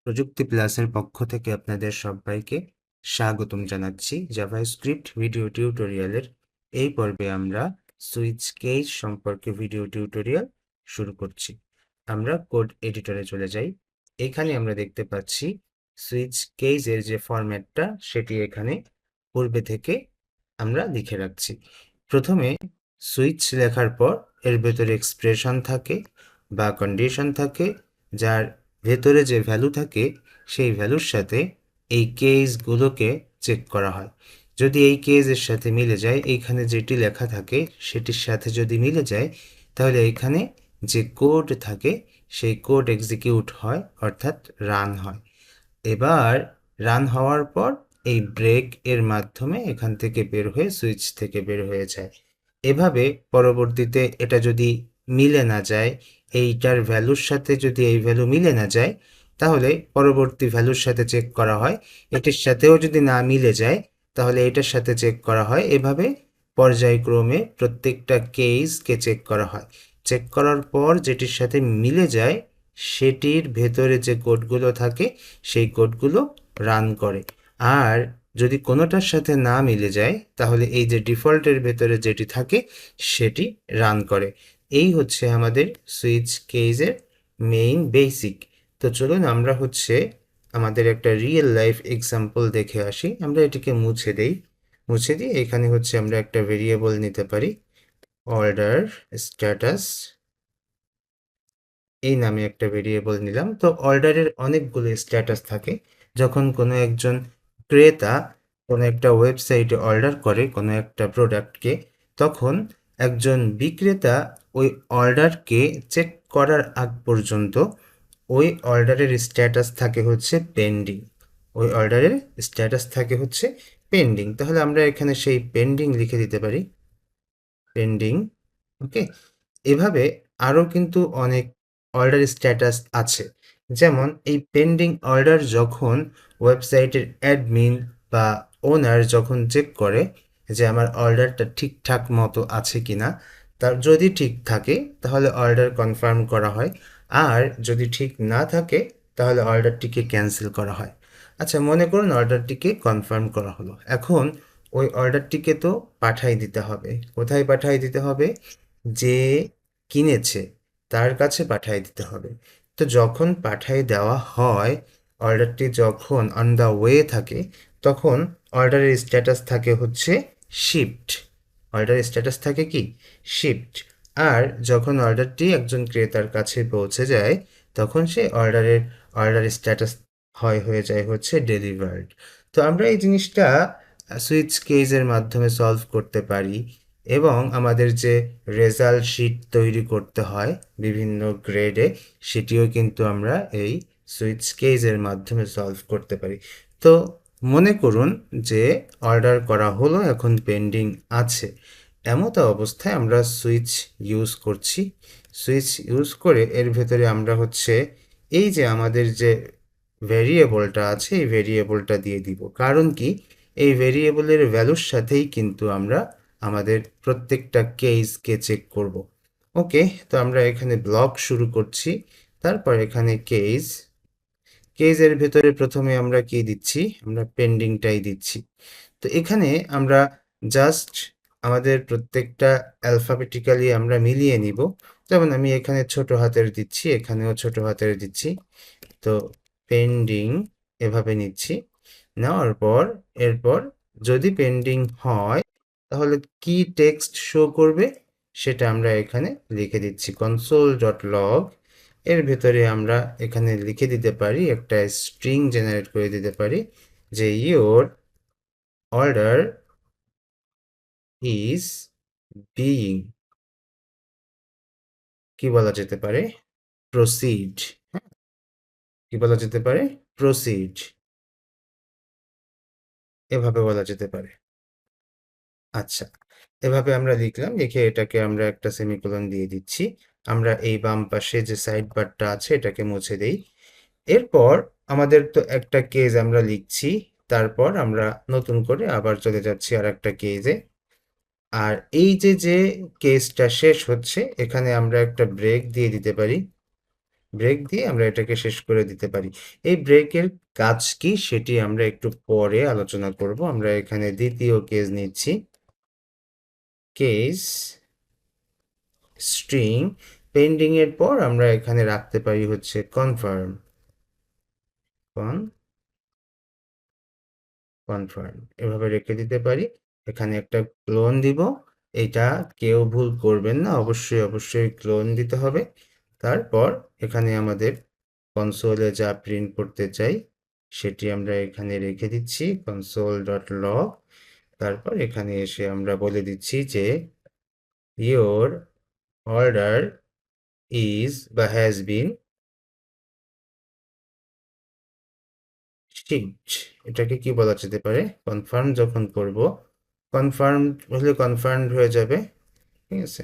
প্রযুক্তি প্লাসের পক্ষ থেকে আপনাদের সবাইকে স্বাগতম জানাচ্ছি জাভাস্ক্রিপ্ট ভিডিও টিউটোরিয়ালের এই পর্বে আমরা সুইচ কেস সম্পর্কে ভিডিও টিউটোরিয়াল শুরু করছি। আমরা কোড এডিটরে চলে যাই। এখানে আমরা দেখতে পাচ্ছি সুইচ কেসের যে ফরম্যাটটা সেটি এখানে পূর্বে থেকে আমরা লিখে রাখছি। প্রথমে সুইচ লেখার পর এর ভেতরে এক্সপ্রেশন থাকে বা কন্ডিশন থাকে, যার ভেতরে যে ভ্যালু থাকে সেই ভ্যালুর সাথে এই কেসগুলোকে চেক করা হয়। যদি এই কেসের সাথে মিলে যায়, এইখানে যেটি লেখা থাকে সেটির সাথে যদি মিলে যায়, তাহলে এখানে যে কোড থাকে সেই কোড এক্সিকিউট হয়, অর্থাৎ রান হয়। এবার রান হওয়ার পর এই ব্রেক এর মাধ্যমে এখান থেকে বের হয়ে সুইচ থেকে বের হয়ে যায়। এভাবে পরবর্তীতে এটা যদি মিলে না যায়, এইটার ভ্যালুর সাথে যদি এই ভ্যালু মিলে না যায়, তাহলে পরবর্তী ভ্যালুর সাথে চেক করা হয়। এটির সাথেও যদি না মিলে যায়, তাহলে এটার সাথে চেক করা হয়। এভাবে পর্যায়ক্রমে প্রত্যেকটা কেসকে চেক করা হয়। চেক করার পর যেটির সাথে মিলে যায় সেটির ভেতরে যে কোডগুলো থাকে সেই কোডগুলো রান করে। আর যদি কোনোটার সাথে না মিলে যায়, তাহলে এই যে ডিফল্টের ভেতরে যেটি থাকে সেটি রান করে। এই হচ্ছে আমাদের সুইচ কেসের মেইন বেসিক। তো চলুন আমরা আমাদের একটা রিয়েল লাইফ এক্সাম্পল দেখে আসি। আমরা এটিকে মুছে দিই এখানে আমরা একটা ভেরিয়েবল নিতে পারি, অর্ডার স্ট্যাটাস এই নামে একটা ভেরিয়েবল নিলাম। তো অর্ডারের অনেকগুলো স্ট্যাটাস থাকে। যখন কোনো একজন ক্রেতা কোনো একটা ওয়েবসাইটে অর্ডার করে কোনো একটা প্রোডাক্টকে, তখন একজন বিক্রেতা ওই অর্ডারকে চেক করার আগ পর্যন্ত ওই অর্ডারের স্ট্যাটাস থাকে পেন্ডিং। ওই অর্ডারের স্ট্যাটাস থাকে পেন্ডিং। তাহলে আমরা এখানে সেই পেন্ডিং লিখে দিতে পারি, পেন্ডিং। ওকে, এভাবে আরও কিন্তু অনেক অর্ডার স্ট্যাটাস আছে। যেমন এই পেন্ডিং অর্ডার যখন ওয়েবসাইটের অ্যাডমিন বা ওনার যখন চেক করে যে আমার অর্ডারটা ঠিকঠাক মতো আছে কিনা, তার যদি ঠিক থাকে তাহলে অর্ডার কনফার্ম করা হয়, আর যদি ঠিক না থাকে তাহলে অর্ডারটিকে ক্যান্সেল করা হয়। আচ্ছা, মনে করুন অর্ডারটিকে কনফার্ম করা হলো। এখন ওই অর্ডারটিকে তো পাঠাই দিতে হবে। কোথায় পাঠাই দিতে হবে? যে কিনেছে তার কাছে পাঠিয়ে দিতে হবে। তো যখন পাঠিয়ে দেওয়া হয়, অর্ডারটি যখন অন দ্য ওয়ে থাকে, তখন অর্ডারের স্ট্যাটাস থাকে শিপড। অর্ডারের স্ট্যাটাস থাকে কি? শিপড। আর যখন অর্ডারটি একজন ক্রেতার কাছে পৌঁছে যায়, তখন সে অর্ডার স্ট্যাটাস হয়ে যায় ডেলিভার্ড। তো আমরা এই জিনিসটা সুইচ কেসের মাধ্যমে সলভ করতে পারি, এবং আমাদের যে রেজাল্ট শিট তৈরি করতে হয় বিভিন্ন গ্রেডে, সেটিও কিন্তু আমরা এই সুইচ কেসের মাধ্যমে সলভ করতে পারি। তো মনে করুন যে অর্ডার করা হলো, এখন পেন্ডিং আছে। এমতো অবস্থায় আমরা সুইচ ইউজ করছি। সুইচ ইউজ করে এর ভেতরে আমরা এই যে আমাদের যে ভেরিয়েবলটা আছে এই ভেরিয়েবলটা দিয়ে দিব। কারণ কি? এই ভেরিয়েবলের ভ্যালুর সাথেই কিন্তু আমরা আমাদের প্রত্যেকটা কেসকে চেক করব। ওকে, তো আমরা এখানে ব্লক শুরু করছি। তারপর এখানে কেসের ভেতরে প্রথমে আমরা কি দিচ্ছি? আমরা পেন্ডিংটাই দিচ্ছি। তো এখানে আমরা জাস্ট আমাদের প্রত্যেকটা অ্যালফাবেটিক্যালি আমরা মিলিয়ে নিব। যেমন আমি এখানে ছোট হাতের দিচ্ছি, এখানেও ছোট হাতের দিচ্ছি। তো পেন্ডিং এভাবে নিচ্ছি। নেওয়ার পর এরপর যদি পেন্ডিং হয়, তাহলে কি টেক্সট শো করবে সেটা আমরা এখানে লিখে দিচ্ছি, console.log। এর ভেতরে আমরা এখানে লিখে দিতে পারি, একটা স্ট্রিং জেনারেট করে দিতে পারি যে ইওর অর্ডার ইজ বিইং, কি বলা যেতে পারে? প্রসিড। কি বলা যেতে পারে? প্রসিড, এভাবে বলা যেতে পারে। আচ্ছা, এভাবে আমরা লিখলাম, লিখে এটাকে আমরা একটা সেমিকোলন দিয়ে দিচ্ছি। আমরা এই বাম পাশে যে সাইড বারটা আছে এটাকে মুছে দেই। এরপর আমাদের তো একটা কেস আমরা লিখছি, তারপর আমরা নতুন করে আবার চলে যাচ্ছি আর একটা কেসে। আর এই যে কেসটা শেষ হচ্ছে, এখানে আমরা একটা ব্রেক দিয়ে দিতে পারি। ব্রেক দিয়ে আমরা এটাকে শেষ করে দিতে পারি। এই ব্রেকের কাজ কি সেটি আমরা একটু পরে আলোচনা করব। আমরা এখানে দ্বিতীয় কেস নিচ্ছি, কেস স্ট্রিং পেন্ডিং এর পর আমরা এখানে রাখতে পারি হচ্ছে কনফার্ম, কনফার্ম এভাবে রেখে দিতে পারি। এখানে একটা ক্লোন দিব, এটা কেউ ভুল করবেন না, অবশ্যই ক্লোন দিতে হবে। তারপর এখানে আমাদের কনসোলে যা প্রিন্ট করতে চাই সেটি আমরা এখানে রেখে দিচ্ছি, console.log। তারপর এখানে এসে আমরা বলে দিচ্ছি যে your order is বা has been shipped। এটাকে কি বলা যেতে পারে, কনফার্ম যখন করব, কনফার্ম হলে কনফার্মড হয়ে যাবে, ঠিক আছে,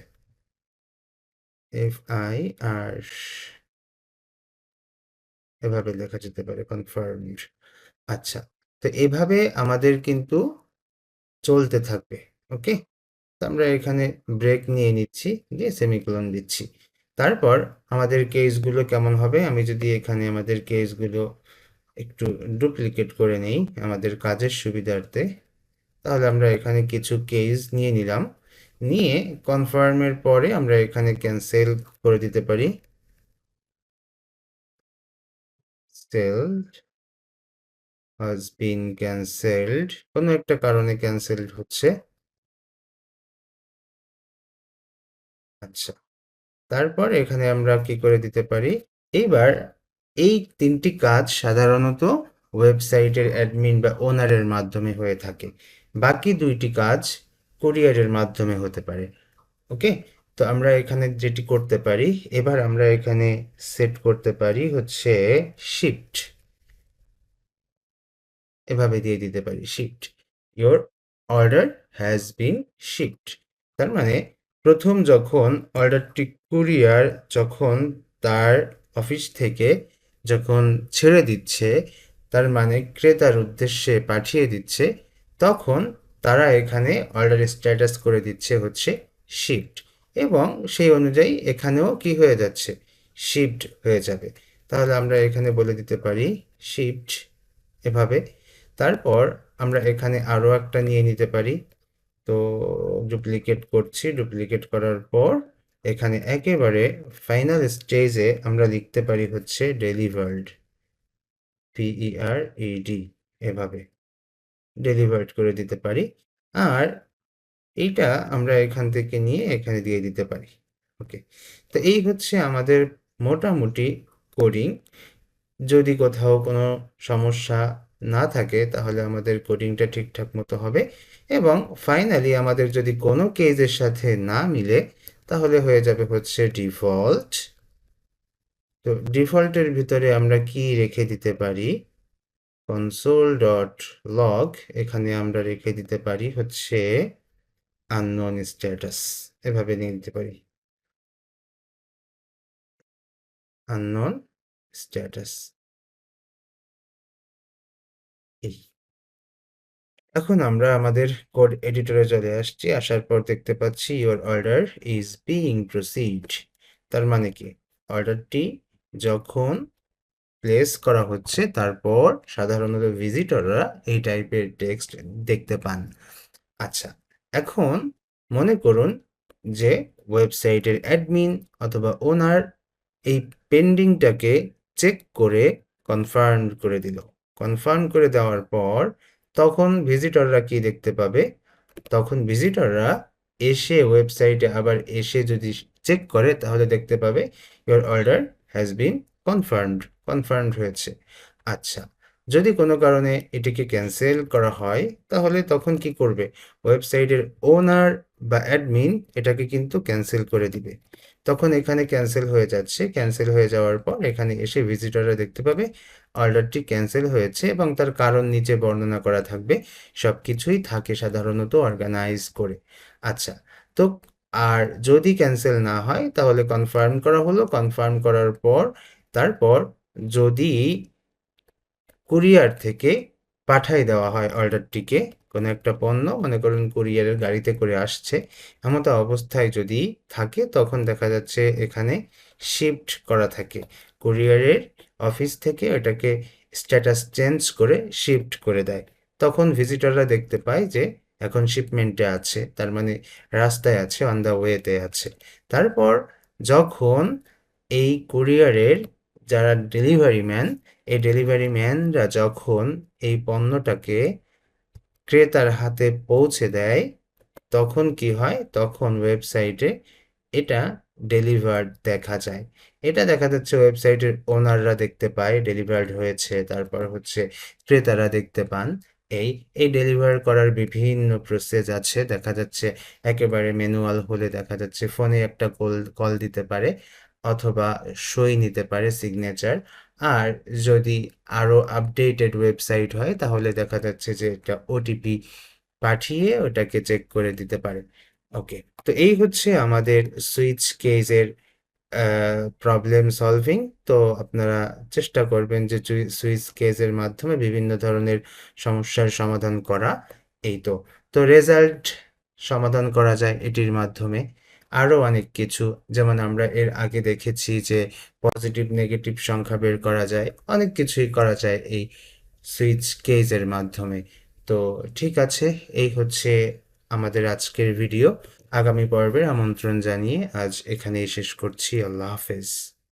FIR এভাবে লেখা যেতে পারে, কনফার্মড। আচ্ছা, তো এভাবে আমাদের কিন্তু চলতে থাকবে। ওকে, তো আমরা এখানে ব্রেক নিয়ে নিচ্ছি, দিয়ে সেমিকোলন দিচ্ছি। তারপর আমাদের কেসগুলো কেমন হবে, আমি যদি এখানে আমাদের কেসগুলো একটু ডুপ্লিকেট করে নেই আমাদের কাজের সুবিধার্থে, তাহলে আমরা এখানে কিছু কেস নিয়ে নিলাম, নিয়ে কনফার্মের পরে আমরা এখানে ক্যান্সেল করে দিতে পারি, সেল has been cancelled, কোনো একটা কারণে ক্যান্সেলড হচ্ছে। আচ্ছা, তারপর এখানে আমরা কি করে দিতে পারি, এইবার এই তিনটি কাজ সাধারণত ওয়েবসাইটের অ্যাডমিন বা ওনারের মাধ্যমে হয়ে থাকে, বাকি দুইটি কাজ কুরিয়ারের মাধ্যমে হতে পারে। ওকে, তো আমরা এখানে যেটি করতে পারি, এবার আমরা এখানে সেট করতে পারি হচ্ছে শিফট, এভাবে দিয়ে দিতে পারি shift, your order has been shift. তার মানে প্রথম যখন অর্ডারটি কুরিয়ার যখন তার অফিস থেকে যখন ছেড়ে দিচ্ছে, তার মানে ক্রেতার উদ্দেশ্যে পাঠিয়ে দিচ্ছে, তখন তারা এখানে অর্ডার স্ট্যাটাস করে দিচ্ছে হচ্ছে শিফট, এবং সেই অনুযায়ী এখানেও কি হয়ে যাচ্ছে, শিফট হয়ে যাবে। তাহলে আমরা এখানে বলে দিতে পারি শিফট এভাবে। তারপর আমরা এখানে আরও একটা নিয়ে নিতে পারি, তো ডুপ্লিকেট করছি, ডুপ্লিকেট করার পর এখানে একেবারে ফাইনাল স্টেজে আমরা লিখতে পারি হচ্ছে ডেলিভার্ড, PERED, এভাবে ডেলিভার্ড করে দিতে পারি। আর এইটা আমরা এখান থেকে নিয়ে এখানে দিয়ে দিতে পারি। ওকে, তো এই হচ্ছে আমাদের মোটামুটি কোডিং। যদি কোথাও কোনো সমস্যা না থাকে তাহলে আমাদের কোডিংটা ঠিকঠাক মতো হবে, এবং ফাইনালি আমাদের যদি কোনো কেসের সাথে না মিলে তাহলে হয়ে যাবে হচ্ছে ডিফল্ট। তো ডিফল্টের ভিতরে আমরা কি রেখে দিতে পারি, console.log, এখানে আমরা রেখে দিতে পারি হচ্ছে আননোন স্ট্যাটাস, এভাবে নিয়ে দিতে পারি আননোন স্ট্যাটাস। এই, এখন আমরা আমাদের কোড এডিটরে চলে আসছি, আসার পর দেখতে পাচ্ছি your order is being proceed. তার মানে কি, অর্ডারটি যখন প্লেস করা হচ্ছে তারপর সাধারণত ভিজিটররা এই টাইপের টেক্সট দেখতে পান। আচ্ছা, এখন মনে করুন যে ওয়েবসাইটের অ্যাডমিন অথবা ওনার এই পেন্ডিংটাকে চেক করে কনফার্ম করে দিল। কনফার্ম করে দেওয়ার পর তখন ভিজিটররা কি দেখতে পাবে, তখন ভিজিটররা এসে ওয়েবসাইটে আবার এসে যদি চেক করে তাহলে দেখতে পাবে your order has been confirmed, confirmed হয়েছে। আচ্ছা, যদি কোনো কারণে এটিকে ক্যান্সেল করা হয় তাহলে তখন কি করবে, ওয়েবসাইটের ওনার বা অ্যাডমিন এটাকে কিন্তু ক্যান্সেল করে দিবে। তখন এখানে ক্যান্সেল হয়ে যাচ্ছে, ক্যান্সেল হয়ে যাওয়ার পর এখানে এসে ভিজিটররা দেখতে পাবে অর্ডারটি ক্যান্সেল হয়েছে এবং তার কারণ নিচে বর্ণনা করা থাকবে, সব কিছুই থাকে সাধারণত অর্গানাইজ করে। আচ্ছা, তো আর যদি ক্যান্সেল না হয় তাহলে কনফার্ম করা হলো, কনফার্ম করার পর তারপর যদি কুরিয়ার থেকে পাঠাই দেওয়া হয় অর্ডারটিকে, কোনো একটা পণ্য মনে করুন কুরিয়ারের গাড়িতে করে আসছে, এমতো অবস্থায় যদি থাকে তখন দেখা যাচ্ছে এখানে শিফট করা থাকে, কুরিয়ারের অফিস থেকে ওটাকে স্ট্যাটাস চেঞ্জ করে শিফট করে দেয়। তখন ভিজিটররা দেখতে পায় যে এখন শিপমেন্টে আছে, তার মানে রাস্তায় আছে, অন দ্য ওয়েতে আছে। তারপর যখন এই কুরিয়ারের যারা ডেলিভারি ম্যান, এই ডেলিভারি ম্যানরা যখন এই পণ্যটাকে ক্রেতার হাতে পৌঁছে দেয়, তখন কি হয়? তখন ওয়েবসাইটে এটা ডেলিভার্ড দেখা যায়। এটা দেখা যাচ্ছে ওয়েবসাইটের ওনাররা দেখতে পায় ডেলিভার্ড হয়েছে, তারপর হচ্ছে ক্রেতারা দেখতে পান। এই এই ডেলিভার করার বিভিন্ন প্রসেস আছে, দেখা যাচ্ছে একেবারে ম্যানুয়াল হলে দেখা যাচ্ছে ফোনে একটা কল দিতে পারে অথবা সই নিতে পারে, সিগনেচার। আর যদি আরও আপডেটেড ওয়েবসাইট হয় তাহলে দেখা যাচ্ছে যে এটা ওটিপি পাঠিয়ে ওটাকে চেক করে দিতে পারে। ওকে, তো এই হচ্ছে আমাদের সুইচ কেসের প্রবলেম সলভিং। তো আপনারা চেষ্টা করবেন যে সুইচ কেসের মাধ্যমে বিভিন্ন ধরনের সমস্যার সমাধান করা। এই তো, তো রেজাল্ট সমাধান করা যায় এটির মাধ্যমে। আরও অনেক কিছু, যেমন আমরা এর আগে দেখেছি যে পজিটিভ নেগেটিভ সংখ্যা বের করা যায়, অনেক কিছুই করা যায় এই সুইচ কেসের মাধ্যমে। তো ঠিক আছে, এই হচ্ছে আমাদের আজকের ভিডিও। আগামী পর্বের আমন্ত্রণ জানিয়ে আজ এখানেই শেষ করছি। আল্লাহ হাফেজ।